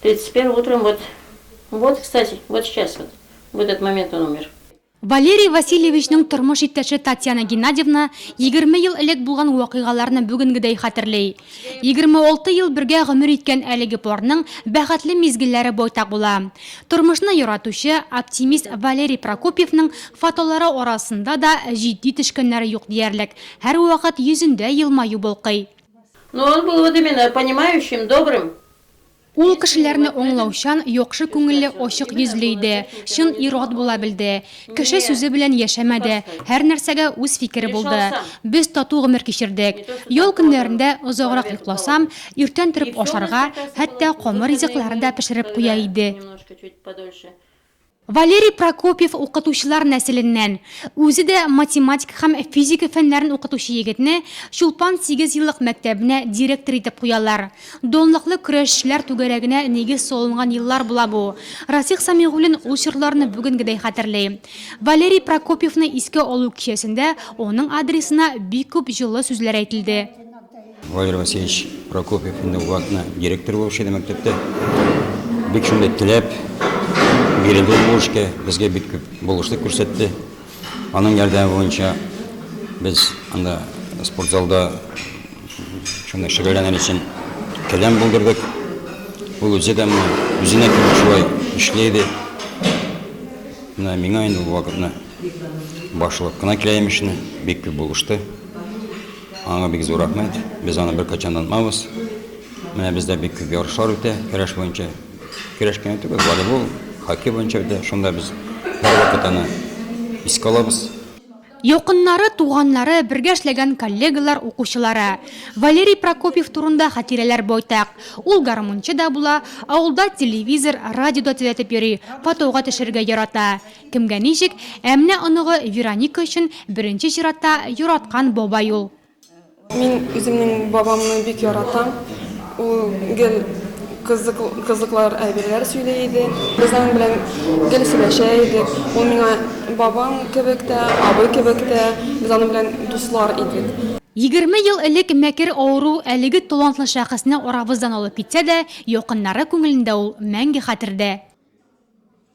31 утром, вот, кстати, вот сейчас, вот, в этот момент он умер. Валерий Васильевичнің тұрмыш иттәше Татьяна Геннадьевна 20 ел элек булган вакыйгаларны бүгенгедәй хәтерләй. 26 ел бергә гомер иткән әлеге парның бәхетле мизгелләре байтак була. Тормышны яратучы, оптимист Валерий Прокопьевның фотолары арасында да җитди төшкәннәре юк диярлек. Һәр вакыт йөзендә елмаю булкый. Но он был вот именно понимающим, добрым. Ул кешеләрне оңлаучан, яхшы күңелле, ачык йөзле иде. Чын ир-ат була белде. Кеше сүзе белән яшәмәде. Һәр нәрсәгә үз фикере булды. Без тату гомер кичердек. Ял көннәрендә озаграк йокласам, иртән торып ашарга, хәтта камыр ризыкларын да пешереп куя иде. Валерий Прокопьев укытучылар нәселеннән. Үзе дә математик һәм физика фәннәрен укытучы егетне Чулпан 8 еллык мәктәбенә директор итеп куялар. Донлыклы көрәшчеләр түгәрәгенә нигез салынган еллар була бу. Расих Самигуллин ул чорларны бүгенгедәй хәтерләй. Валерий Прокопьевны искә алу кичәсендә оның адресына бик күп җылы сүзләр әйтелде. Валерий Васильевич Прокопьев инде вакытна директор булышы мәктәптә. Бик шундый теләп Беренде булышка безгә бик күп булышлык күрсәтте. Аның ярдәме буенча без анда спортзалда шуны шөгыльләнер өчен каләм булдырдык. Ул үзе дә үзенә күп шулай эшләде. Менә миңа инде вакытны башлык кына киләмешне бик күп булышты. Аңа бик зур рәхмәт. Без аны бер качан онытмабыз. Менә бездә бик күп ярышлар үтә, көрәш буенча. Көрәшкән түгел, волейбол, хоккей буенча да шунда без һәр вакыт аны искә алабыз. Якыннары, туганнары, бергә эшләгән коллегалар, укучылары. Валерий Прокопьев турында хатирәләр байтак. Ул гармунчы да була, авылда телевизор, радиода төзәтеп йөри, фотога төшерергә ярата. Кемгә ничек, әмнә оныгы Вероника өчен беренче чиратта яраткан бабай ул. Мин үземнең бабамны бик яратам. Ул гел кызыклар әйберләр сөйләй иде. Без аның белән гел сөйләшә идек. Ул миңа бабам кебек тә, абый кебек тә, без аның белән дуслар идек. 20 ел элек мәкер авыру әлеге талантлы шәхесне арабыздан алып китсә дә, якыннары күңелендә ул мәңге хәтердә.